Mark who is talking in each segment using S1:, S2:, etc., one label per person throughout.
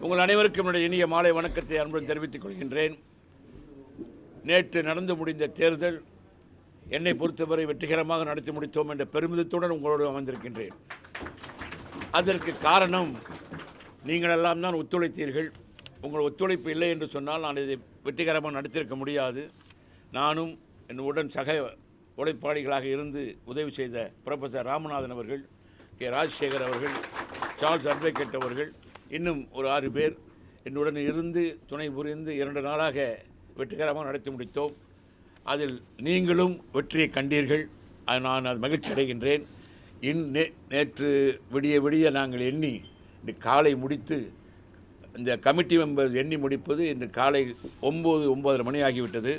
S1: உங்கள் அனைவருக்கும் என்னுடைய இனிய மாலை வணக்கத்தை அன்புடன் தெரிவித்துக் கொள்கின்றேன். நேற்று நடந்து முடிந்த தேர்தல் என்னை பொறுத்தவரை வெற்றிகரமாக நடத்தி முடித்தோம் என்ற பெருமிதத்துடன் உங்களோடு அமர்ந்திருக்கின்றேன். அதற்கு காரணம் நீங்களெல்லாம் தான் ஒத்துழைத்தீர்கள். உங்கள் ஒத்துழைப்பு இல்லை என்று சொன்னால் நான் இதை வெற்றிகரமாக நடத்தியிருக்க முடியாது. நானும் என்னுடன் சக உழைப்பாளிகளாக இருந்து உதவி செய்த புரொஃபஸர் ராமநாதன் அவர்கள், கே ராஜசேகர் அவர்கள், சார்ல்ஸ் அட்வொகேட் அவர்கள், இன்னும் ஒரு 6 பேர் என்னுடன் இருந்து துணை புரிந்து 2 நாளாக வெற்றிகரமாக நடத்தி முடித்தோம். அதில் நீங்களும் வெற்றியை கண்டீர்கள். நான் அது மகிழ்ச்சி அடைகின்றேன். நேற்று விடிய நாங்கள் எண்ணி இன்று காலை முடித்து இந்த கமிட்டி மெம்பர்ஸ் எண்ணி முடிப்பது இன்று காலை 9:30 மணி ஆகிவிட்டது.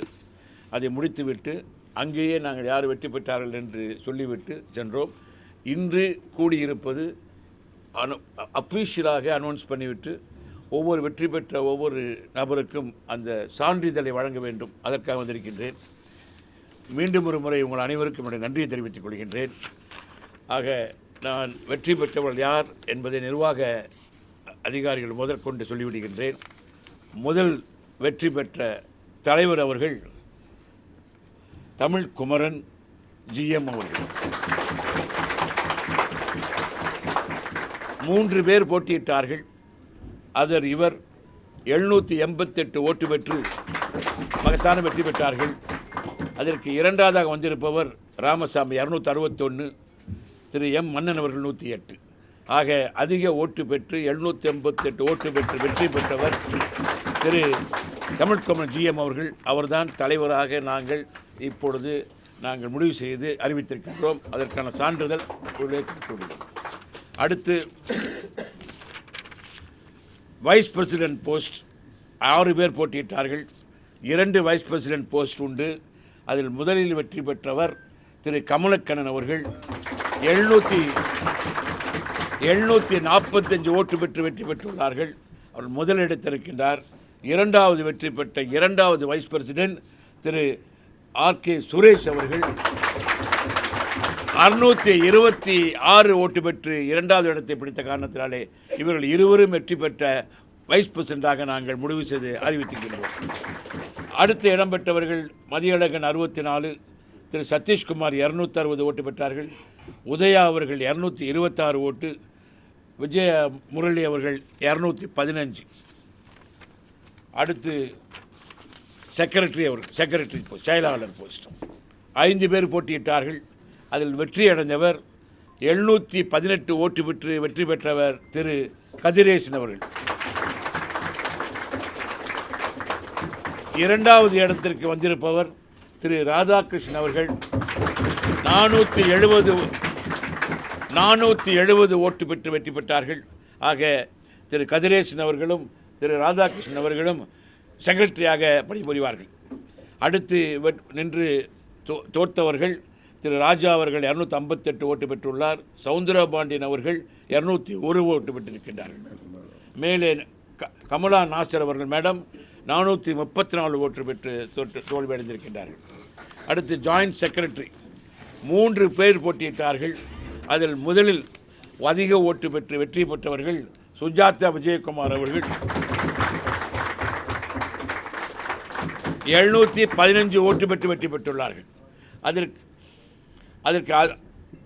S1: அதை முடித்துவிட்டு அங்கேயே நாங்கள் யார் வெற்றி பெற்றார்கள் என்று சொல்லிவிட்டு சென்றோம். இன்று கூடியிருப்பது அஃபீஷியலாக அனௌன்ஸ் பண்ணிவிட்டு ஒவ்வொரு வெற்றி பெற்ற ஒவ்வொரு நபருக்கும் அந்த சான்றிதழை வழங்க வேண்டும். அதற்காக வந்திருக்கின்றேன். மீண்டும் ஒரு முறை உங்கள் அனைவருக்கும் என்னுடைய நன்றியை தெரிவித்துக் கொள்கின்றேன். ஆக நான் வெற்றி பெற்றவர்கள் யார் என்பதை நிர்வாக அதிகாரிகள் முதற்கொண்டு சொல்லிவிடுகின்றேன். முதல் வெற்றி பெற்ற தலைவர் அவர்கள் தமிழ் குமரன் GM அவர்கள். 3 பேர் போட்டியிட்டார்கள். இவர் 788 ஓட்டு பெற்று மகத்தான வெற்றி பெற்றார்கள். அதற்கு இரண்டாவதாக வந்திருப்பவர் ராமசாமி 261, திரு M மன்னன் அவர்கள் 108. ஆக அதிக ஓட்டு பெற்று 788 ஓட்டு பெற்று வெற்றி பெற்றவர் திரு தமிழ்குமரன் GM அவர்கள். அவர்தான் தலைவராக இப்பொழுது நாங்கள் முடிவு செய்து அறிவித்திருக்கின்றோம். அதற்கான சான்றிதழ் கொடுத்துள்ளோம். அடுத்து வைஸ் பிரசிடென்ட் போஸ்ட் 6 பேர் போட்டியிட்டார்கள். 2 வைஸ் பிரசிடென்ட் போஸ்ட் உண்டு. அதில் முதலில் வெற்றி பெற்றவர் திரு கமலக்கண்ணன் அவர்கள் 745 ஓட்டு பெற்று வெற்றி பெற்றுள்ளார்கள். அவர் முதலிடத்திருக்கின்றார். இரண்டாவது வெற்றி பெற்ற 2வது வைஸ் பிரசிடென்ட் திரு RK சுரேஷ் அவர்கள் 626 ஓட்டு பெற்று 2வது இடத்தை பிடித்த காரணத்தினாலே இவர்கள் இருவரும் வெற்றி பெற்ற வைஸ் பிரசிடென்டாக நாங்கள் முடிவு செய்து அறிவித்திருக்கின்றோம். அடுத்த இடம் பெற்றவர்கள் மதியழகன் 64, திரு சதீஷ்குமார் 260 ஓட்டு பெற்றார்கள். உதயா அவர்கள் 226 ஓட்டு, விஜய முரளி அவர்கள் 215. அடுத்து செக்ரட்டரி போஸ்ட், செயலாளர் போஸ்ட் 5 பேர் போட்டியிட்டார்கள். அதில் வெற்றி அடைந்தவர் 718 ஓட்டு பெற்று வெற்றி பெற்றவர் திரு கதிரேசன் அவர்கள். 2வது இடத்திற்கு வந்திருப்பவர் திரு ராதாகிருஷ்ணன் அவர்கள் 470 ஓட்டு பெற்று வெற்றி பெற்றார்கள். ஆக திரு கதிரேசன் அவர்களும் திரு ராதாகிருஷ்ணன் அவர்களும் செக்ரட்டரியாக பணிபுரிவார்கள். அடுத்து நின்று தோற்றவர்கள் திரு ராஜா அவர்கள் 258 ஓட்டு பெற்றுள்ளார். சவுந்தரபாண்டியன் அவர்கள் 201 ஓட்டு பெற்றிருக்கின்றார்கள். மேலே கமலா நாசர் அவர்கள் மேடம் 434 ஓட்டு பெற்று தோல்வியடைந்திருக்கின்றார்கள். அடுத்து ஜாயிண்ட் செக்ரட்டரி 3 பேர் போட்டியிட்டார்கள். அதில் முதலில் அதிக ஓட்டு பெற்று வெற்றி பெற்றவர்கள் சுஜாதா விஜயகுமார் அவர்கள் 715 ஓட்டு பெற்று வெற்றி பெற்றுள்ளார்கள். அதற்கு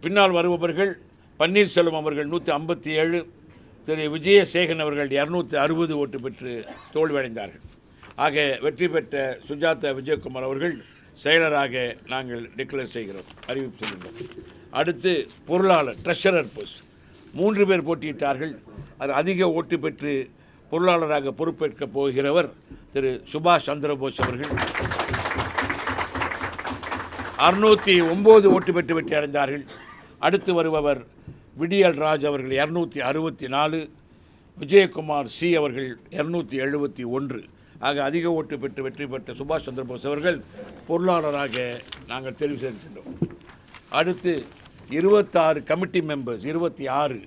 S1: பின்னால் வருபவர்கள் பன்னீர்செல்வம் அவர்கள் 157, திரு விஜயசேகரன் அவர்கள் 260 ஓட்டு பெற்று தோல்வியடைந்தார்கள். ஆக வெற்றி பெற்ற சுஜாதா விஜயகுமார் அவர்கள் செயலராக நாங்கள் டிக்ளேர் செய்கிறோம், அறிவிப்பு சொல்லுங்கள். அடுத்து பொருளாளர் ட்ரெஷரர் போஸ்ட் 3 பேர் போட்டியிட்டார்கள். அதிக ஓட்டு பெற்று பொருளாளராக பொறுப்பேற்கப் போகிறவர் திரு சுபாஷ் சந்திரபோஸ் அவர்கள் 609 ஓட்டு பெற்று வெற்றி அடைந்தார்கள். அடுத்து வருபவர் விடியல் ராஜ் அவர்கள் 264, விஜயகுமார் C அவர்கள் 271. ஆக அதிக ஓட்டு பெற்று வெற்றி பெற்ற சுபாஷ் சந்திரபோஸ் அவர்கள் பொருளாளராக நாங்கள் தெரிவு செய்திருக்கின்றோம். அடுத்து 26 கமிட்டி மெம்பர்ஸ் 26,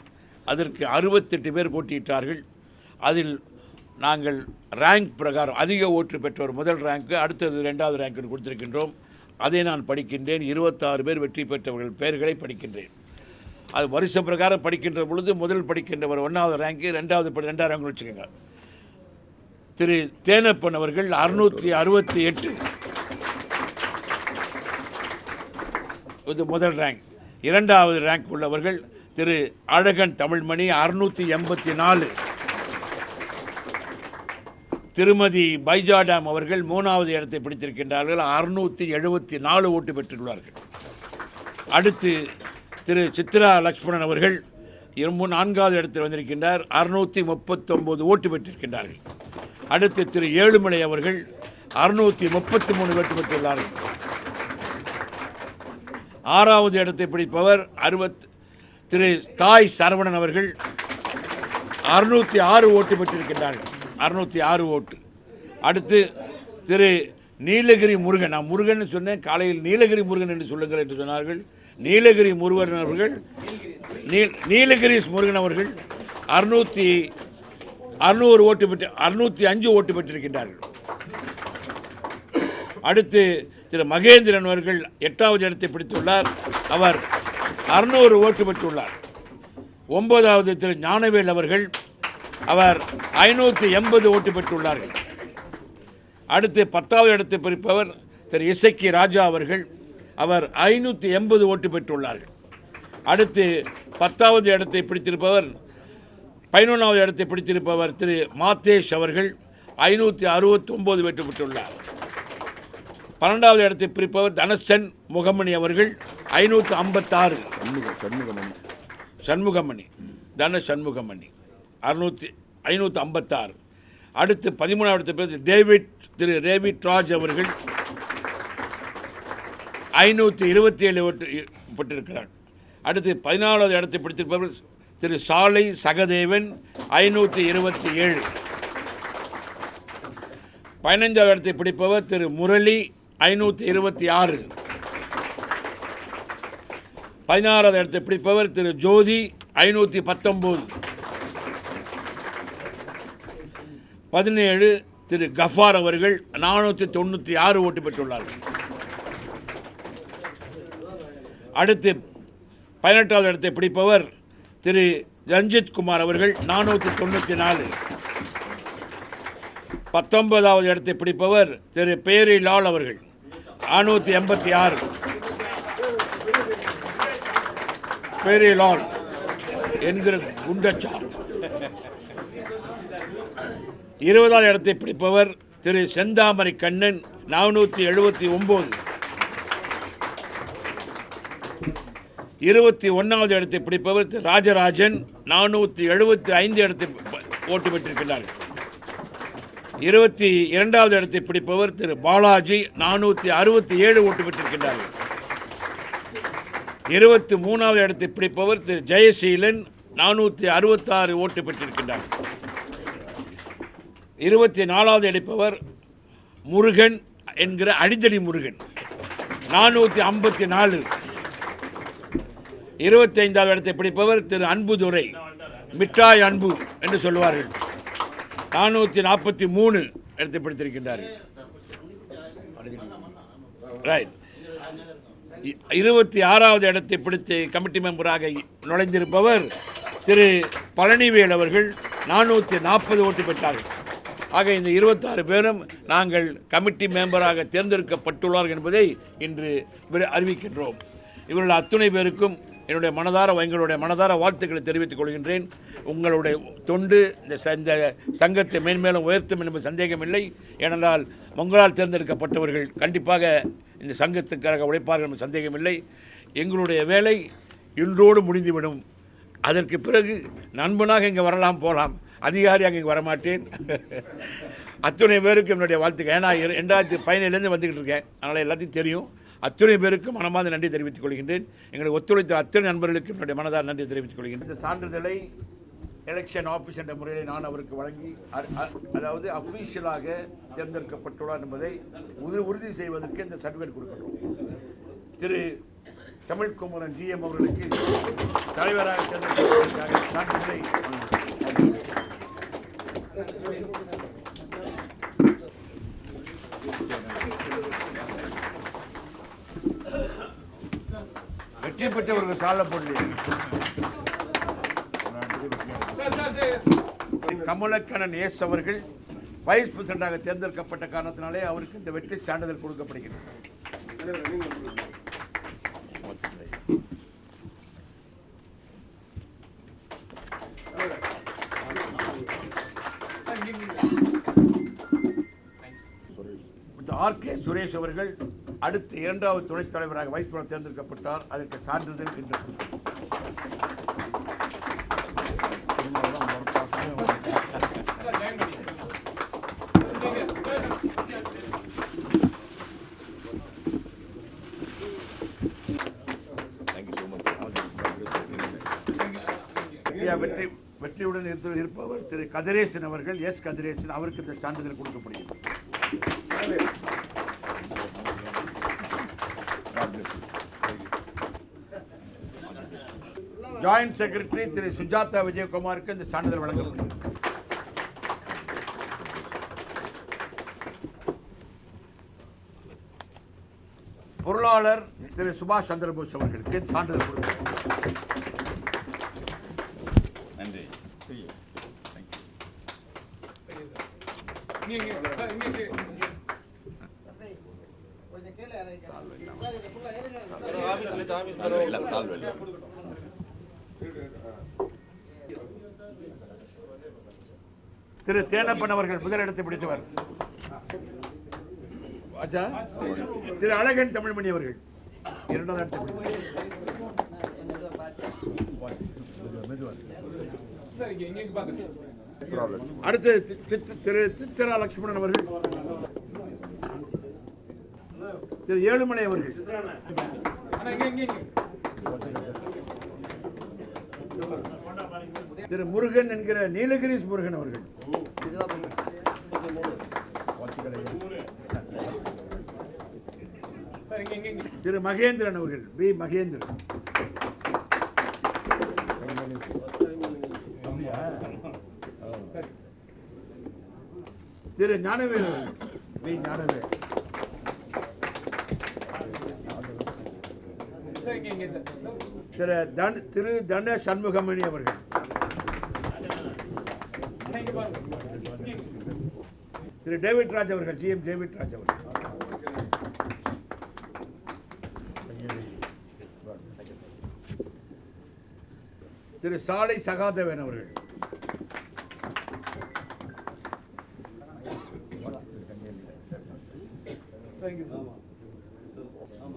S1: அதற்கு 68 பேர் போட்டியிட்டார்கள். அதில் நாங்கள் ரேங்க் பிரகாரம் அதிக ஓட்டு பெற்றவர் முதல் ரேங்க்கு, அடுத்தது 2வது ரேங்க்கு கொடுத்திருக்கின்றோம். அதை நான் படிக்கின்றேன். 26 பேர் வெற்றி பெற்றவர்கள் பெயர்களை படிக்கின்றேன். அது வருஷ பிரகாரம் படிக்கின்ற பொழுது முதல் படிக்கின்றவர் 1வது ரேங்க்கு, 2வது ரேங்க் வச்சுக்கோங்க. திரு தேனப்பன் அவர்கள் 668. இது முதல் ரேங்க். இரண்டாவது ரேங்க் உள்ளவர்கள் திரு அழகன் தமிழ்மணி 684. திருமதி பைஜாடாம் அவர்கள் 3வது இடத்தை பிடித்திருக்கின்றார்கள். 674 ஓட்டு பெற்றுள்ளார்கள். அடுத்து திரு சித்ரா லக்ஷ்மணன் அவர்கள் 4வது இடத்தில் வந்திருக்கின்றார். 639 ஓட்டு பெற்றிருக்கின்றார்கள். அடுத்து திரு ஏழுமலை அவர்கள் 633 ஓட்டு பெற்றுள்ளார்கள். 6வது இடத்தை பிடிப்பவர் திரு தாய் சரவணன் அவர்கள் 606 ஓட்டு பெற்றிருக்கின்றார்கள். 606 ஓட்டு. அடுத்து திரு நீலகிரி முருகன், நான் முருகன் சொன்னேன், காலையில் நீலகிரி முருகன் என்று சொல்லுங்கள் என்று சொன்னார்கள். நீலகிரி முருகன் அவர்கள் நீலகிரிஸ் முருகன் அவர்கள் 600 ஓட்டு பெற்று 605 ஓட்டு பெற்றிருக்கின்றார்கள். அடுத்து திரு மகேந்திரன் அவர்கள் 8வது இடத்தை பிடித்துள்ளார். அவர் 600 ஓட்டு பெற்றுள்ளார். 9வது திரு ஞானவேல் அவர்கள், அவர் 580 ஓட்டு பெற்றுள்ளார்கள். அடுத்து 10வது இடத்தை பிடிப்பவர் திரு இசக்கி ராஜா அவர்கள், அவர் 580 ஓட்டு பெற்றுள்ளார்கள். அடுத்து 10வது இடத்தை பிடித்திருப்பவர் 11வது இடத்தை பிடித்திருப்பவர் திரு மாத்தேஷ் அவர்கள் 569 வெற்றி பெற்றுள்ளார். 12வது இடத்தை பிடிப்பவர் தனசன் முகமணி அவர்கள் 556. சண்முகமணி தன சண்முகமணி 556. அடுத்து 13வது இடத்தை திரு டேவிட் ராஜ் அவர்கள் 527 ஓட்டு பெற்றிருக்கிறார். அடுத்து 14வது இடத்தை பிடித்திருப்பவர் திரு சாலை சகதேவன் 527. 15வது இடத்தை பிடிப்பவர் திரு முரளி 526. 16வது இடத்தை பிடிப்பவர் திரு ஜோதி 519. 17 திரு கஃபார் அவர்கள் 496 ஓட்டு பெற்றுள்ளார்கள். அடுத்து 18வது இடத்தை பிடிப்பவர் திரு ரஞ்சித் குமார் அவர்கள் 494. 19வது இடத்தை பிடிப்பவர் திரு பேரி லால் அவர்கள் 586. பேரி லால் என்கிற குண்டச்சா. 20வது இடத்தை பிடிப்பவர் திரு செந்தாமரை கண்ணன் 479. 21வது இடத்தை பிடிப்பவர் திரு ராஜராஜன் 475 இடத்தை ஓட்டு பெற்றிருக்கிறார்கள். 22வது இடத்தை பிடிப்பவர் திரு பாலாஜி 467 ஓட்டு பெற்றிருக்கின்றார்கள். 23வது இடத்தை பிடிப்பவர் திரு ஜெயசீலன் 466 ஓட்டு பெற்றிருக்கின்றார்கள். 24வது அடிப்பவர் முருகன் என்கிற அடித்தடி முருகன் 454. 25வது இடத்தை பிடிப்பவர் திரு அன்புதுரை, மிட்டாய் அன்பு என்று சொல்லுவார்கள், 443 இடத்தை பிடித்திருக்கின்றார்கள். ரைட். 26வது இடத்தை பிடித்து கமிட்டி மெம்பராக நுழைந்திருப்பவர் திரு பழனிவேல் அவர்கள் 440 ஓட்டு பெற்றார்கள். ஆக இந்த 26 பேரும் நாங்கள் கமிட்டி மெம்பராக தேர்ந்தெடுக்கப்பட்டுள்ளார்கள் என்பதை இன்று அறிவிக்கின்றோம். இவர்கள் அத்துணை பேருக்கும் என்னுடைய எங்களுடைய மனதார வாழ்த்துக்களை தெரிவித்துக் கொள்கின்றேன். உங்களுடைய தொண்டு இந்த சங்கத்தை மேன்மேலும் உயர்த்தும் என்பது சந்தேகமில்லை. ஏனென்றால் உங்களால் தேர்ந்தெடுக்கப்பட்டவர்கள் கண்டிப்பாக இந்த சங்கத்துக்காக உழைப்பார்கள் என்பது சந்தேகமில்லை. எங்களுடைய வேலை இன்றோடு முடிந்துவிடும். அதற்கு பிறகு நண்பனாக இங்கே வரலாம் போகலாம், அதிகாரியாக இங்கே வரமாட்டேன். அத்துணை பேருக்கு என்னுடைய வாழ்த்துக்கள். ஏன்னா 2017 வந்துக்கிட்டு இருக்கேன், அதனால் எல்லாத்தையும் தெரியும். அத்துணை பேருக்கு மனமார்ந்த நன்றி தெரிவித்துக் கொள்கின்றேன். எங்களுக்கு ஒத்துழைத்த அத்தனை நண்பர்களுக்கு என்னுடைய மனதார் நன்றி தெரிவித்துக் கொள்கின்றேன். இந்த சான்றிதழை எலெக்ஷன் ஆஃபீஸ் என்ற முறையில் நான் அவருக்கு வழங்கி, அதாவது அஃபீஷியலாக தேர்ந்தெடுக்கப்பட்டுள்ளார் என்பதை உறுதி செய்வதற்கு இந்த சர்டிஃபிகேட் கொடுக்கிறோம். திரு தமிழ்குமரன் GM அவர்களுக்கு தலைவராக தேர்ந்தெடுக்கப்பட்ட சான்றிதழை வெற்றி பெற்றவர்கள் சால போட்டு கமலக்கண்ணன் எஸ் அவர்கள் வைஸ் பிரசிடண்டாக தேர்ந்தெடுக்கப்பட்ட காரணத்தினாலே அவருக்கு இந்த வெற்றி சான்றிதழ் கொடுக்கப்படுகிறது. ஆர்.கே. சுரேஷ் அவர்கள் அடுத்த 2வது துணைத் தலைவராக வைஸ் பிரசிடண்ட் தேர்ந்தெடுக்கப்பட்டார். அதற்கு சான்றிதழ் இன்று வெற்றியுடன் இருப்பவர் திரு கதிரேசன் அவர்கள், எஸ் கதிரேசன், அவருக்கு இந்த சான்றிதழ் கொடுக்கப்படுகிறது. ஜாயிண்ட் செக்ரட்டரி திரு சுஜாதா விஜயகுமாருக்கு இந்த சான்றிதழ் வழங்கப்படுகிறது. பொருளாளர் திரு சுபாஷ் சந்திரபோஸ் அவர்களுக்கு சான்றிதழ் கொடுக்கப்படுகிறது. நன்றி. திரு தேனப்பன் அவர்கள் முதலிடத்தை பிடித்தவர். திரு அழகன் தமிழ்மணி அவர்கள் 2வது இடத்தை பிடித்தவர். அடுத்து திரு சித்திரா லட்சுமணன் அவர்கள், திரு ஏழுமலை அவர்கள், திரு முருகன் என்கிற நீலகிரிஸ் முருகன் அவர்கள், திரு மகேந்திரன் அவர்கள், பி மகேந்திரன், திரு ஞானவேல் அவர்கள், பி ஞானவேல், திரு தன சண்முகமணி அவர்கள், திரு டேவிட் ராஜ் அவர்கள், ஜி.எம். டேவிட் ராஜ் அவர்கள், திரு சாலை சகாதேவன் அவர்கள்,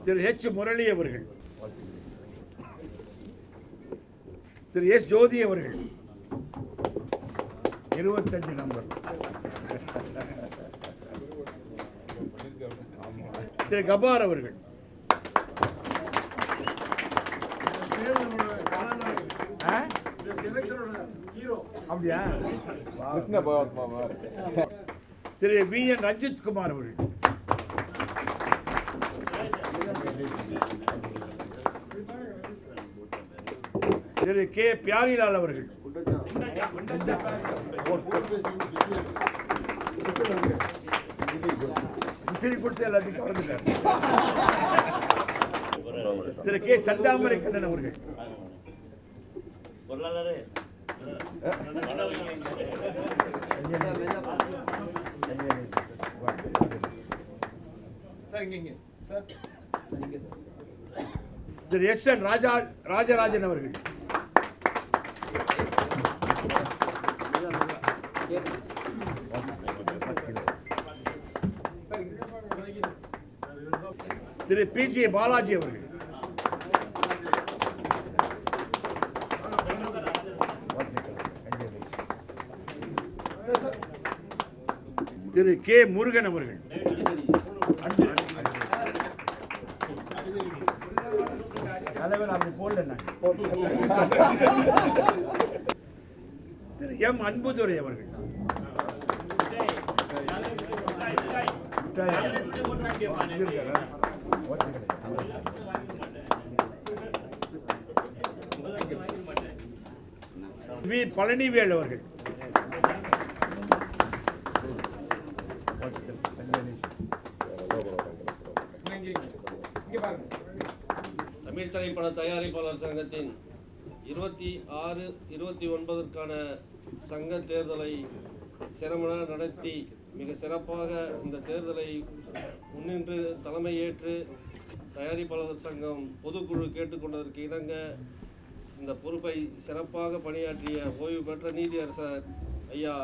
S1: திரு எச். முரளி அவர்கள், திரு எஸ். ஜோதி அவர்கள் 25 நம்பர், திரு கபார் அவர்கள், அப்படியா, திரு வி.என். ரஞ்சித் குமார் அவர்கள், திரு கே. பியாரிலால் அவர்கள், கொடுத்து எல்லாத்தையும் கவர்ந்துட்டார். திரு கே. சந்தாமரை கண்ணன் அவர்கள், திரு எஸ். என். ராஜராஜன் அவர்கள், திரு பி.ஜே. பாலாஜி அவர்கள், திரு கே. முருகன் அவர்கள், தலைவர் அப்படி போடல, திரு எம். அன்புதுரை அவர்கள், வி. பழனிவேல் அவர்கள்,
S2: தமிழ் திரைப்பட தயாரிப்பாளர் சங்கத்தின் 26, 29க்கான சங்க தேர்தலை சிரமண நடத்தி மிக சிறப்பாக இந்த தேர்தலை முன்னின்று தலைமையேற்று தயாரிப்பாளர் சங்கம் பொதுக்குழு கேட்டுக்கொண்டதற்கு இணங்க இந்த பொறுப்பை சிறப்பாக பணியாற்றிய ஓய்வு பெற்ற நீதியரசர் ஐயா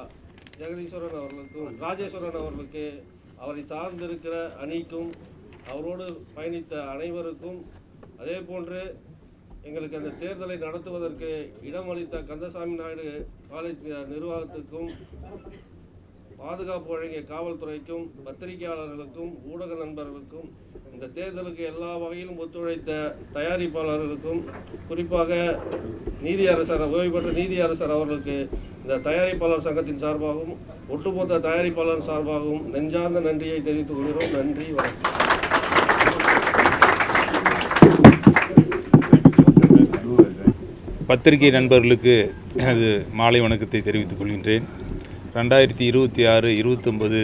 S2: ஜெகதீஸ்வரன் அவர்களுக்கும் ராஜேஸ்வரன் அவர்களுக்கு, அவரை சார்ந்திருக்கிற அணிக்கும், அவரோடு பயணித்த அனைவருக்கும், அதே போன்று எங்களுக்கு அந்த தேர்தலை நடத்துவதற்கு இடமளித்த கந்தசாமி நாயுடு காலேஜ் நிர்வாகத்துக்கும், பாதுகாப்பு வழங்கிய காவல்துறைக்கும், பத்திரிகையாளர்களுக்கும், ஊடக நண்பர்களுக்கும், இந்த தேர்தலுக்கு எல்லா வகையிலும் ஒத்துழைத்த தயாரிப்பாளர்களுக்கும், குறிப்பாக நீதியரசர் ஓய்வு பெற்ற நீதியரசர் அவர்களுக்கு இந்த தயாரிப்பாளர் சங்கத்தின் சார்பாகவும் ஒட்டுமொத்த தயாரிப்பாளர் சார்பாகவும் நெஞ்சார்ந்த நன்றியை தெரிவித்துக் கொள்கிறோம். நன்றி, வணக்கம்.
S3: பத்திரிகை நண்பர்களுக்கு எனது மாலை வணக்கத்தை தெரிவித்துக் கொள்கின்றேன். 2026-29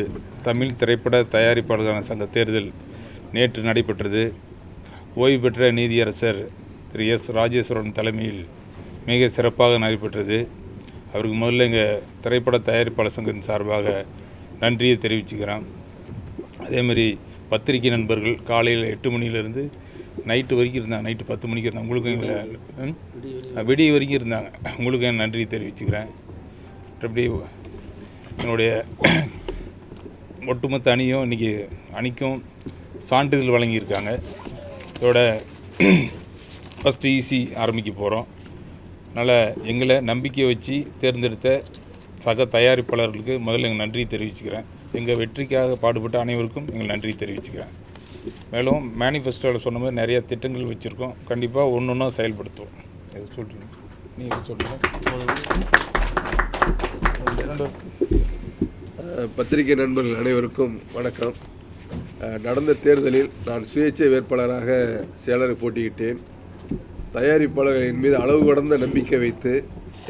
S3: தமிழ் திரைப்பட தயாரிப்பாளர்கள் சங்க தேர்தல் நேற்று நடைபெற்றது. ஓய்வு பெற்ற நீதியரசர் திரு எஸ் ராஜேஸ்வரன் தலைமையில் மிக சிறப்பாக நடைபெற்றது. அவருக்கு முதல்ல எங்கள் திரைப்பட தயாரிப்பாளர் சங்கத்தின் சார்பாக நன்றியை தெரிவிச்சுக்கிறேன். அதேமாதிரி பத்திரிகை நண்பர்கள் காலையில் 8 மணிலேருந்து நைட்டு வரைக்கும் இருந்தாங்க. நைட்டு 10 மணிக்கு இருந்தாங்க. உங்களுக்கும் எங்களை விடிய வரைக்கும் இருந்தாங்க. உங்களுக்கும் என் நன்றியை தெரிவிச்சுக்கிறேன். அப்படி என்னுடைய ஒட்டுமொத்த அணியும் இன்றைக்கி அணிக்கும் சான்றிதழ் வழங்கியிருக்காங்க. இதோட ஃபஸ்ட்டு ஈசி ஆரம்பிக்க போகிறோம். அதனால் எங்களை நம்பிக்கை வச்சு தேர்ந்தெடுத்த சக தயாரிப்பாளர்களுக்கு முதல்ல எங்கள் நன்றியை தெரிவிச்சுக்கிறேன். எங்கள் வெற்றிக்காக பாடுபட்ட அனைவருக்கும் எங்கள் நன்றியை தெரிவிச்சுக்கிறேன். மேலும் மேனிஃபெஸ்டோவில் சொன்ன மாதிரி நிறையா திட்டங்கள் வச்சுருக்கோம். கண்டிப்பாக ஒன்று ஒன்றா செயல்படுத்துவோம். எது சொல்கிறீங்க? நீங்கள் சொல்லுங்கள்.
S4: பத்திரிகை நண்பர்கள் அனைவருக்கும் வணக்கம். நடந்த தேர்தலில் நான் சுயேட்சை வேட்பாளராக செயலரை போட்டியிட்டேன். தயாரிப்பாளர்களின் மீது அளவு கடந்த நம்பிக்கை வைத்து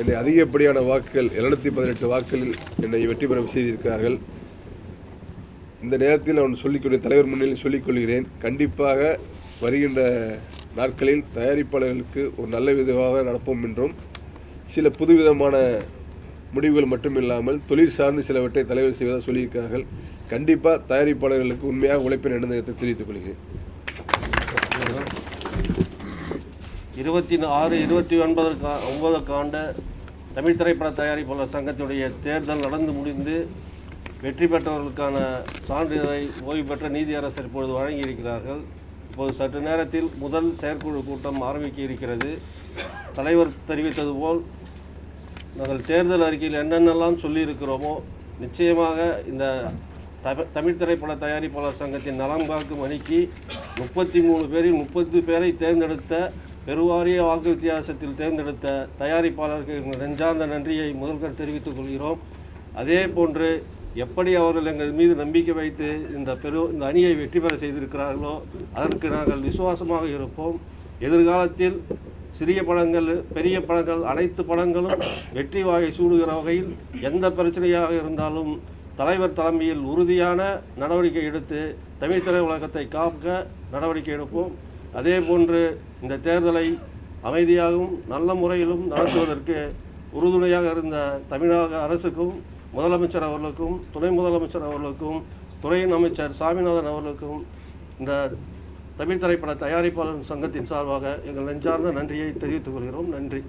S4: என்னை அதிகப்படியான வாக்குகள் 718 வாக்குகளில் என்னை வெற்றி பெற செய்திருக்கிறார்கள். இந்த நேரத்தில் நான் சொல்லிக்கொள்ள தலைவர் முன்னிலையில் சொல்லிக்கொள்கிறேன். கண்டிப்பாக வருகின்ற நாட்களில் தயாரிப்பாளர்களுக்கு ஒரு நல்ல விதமாக நடப்போம் என்றும், சில புதுவிதமான முடிவுகள் மட்டுமில்லாமல் தொழில் சார்ந்து சிலவற்றை தலைவர் செய்வதாக சொல்லியிருக்கிறார்கள். கண்டிப்பாக தயாரிப்பாளர்களுக்கு உண்மையாக உழைப்பின் என்ற நேரத்தை தெரிவித்துக் கொள்கிறேன்.
S2: 26-29 ஆண்டு தமிழ் திரைப்பட தயாரிப்பாளர் சங்கத்தினுடைய தேர்தல் நடந்து முடிந்து வெற்றி பெற்றவர்களுக்கான சான்றிதழை ஓய்வு பெற்ற நீதியரசர் இப்பொழுது வழங்கியிருக்கிறார்கள். இப்போது சற்று நேரத்தில் முதல் செயற்குழு கூட்டம் ஆரம்பிக்க இருக்கிறது. தலைவர் தெரிவித்தது போல் நாங்கள் தேர்தல் அறிக்கையில் என்னென்னலாம் சொல்லியிருக்கிறோமோ நிச்சயமாக இந்த தமிழ் திரைப்பட தயாரிப்பாளர் சங்கத்தின் நலம் காக்கும் அணிக்கு 33 பேரில் 30 பேரை தேர்ந்தெடுத்த பெருவாரிய வாக்கு வித்தியாசத்தில் தேர்ந்தெடுத்த தயாரிப்பாளர்களுக்கு நெஞ்சார்ந்த நன்றியை முதல்வர் தெரிவித்துக் கொள்கிறோம். அதே போன்று எப்படி அவர்கள் எங்கள் மீது நம்பிக்கை வைத்து இந்த அணியை வெற்றி பெற செய்திருக்கிறார்களோ அதற்கு நாங்கள் விசுவாசமாக இருப்போம். எதிர்காலத்தில் சிறிய படங்கள், பெரிய படங்கள், அனைத்து படங்களும் வெற்றி வாகை சூடுகிற வகையில் எந்த பிரச்சனையாக இருந்தாலும் தலைவர் தலைமையில் உறுதியான நடவடிக்கை எடுத்து தமிழ் திரையுலகத்தை காக்க நடவடிக்கை எடுப்போம். அதே போன்று இந்த தேர்தலை அமைதியாகவும் நல்ல முறையிலும் நடத்துவதற்கு உறுதுணையாக இருந்த தமிழக அரசுக்கும், முதலமைச்சர் அவர்களுக்கும், துணை முதலமைச்சர் அவர்களுக்கும், துறையின் அமைச்சர் சாமிநாதன் அவர்களுக்கும் இந்த தமிழ் திரைப்பட தயாரிப்பாளர் சங்கத்தின் சார்பாக எங்கள் நெஞ்சார்ந்த நன்றியை தெரிவித்துக் கொள்கிறோம். நன்றி.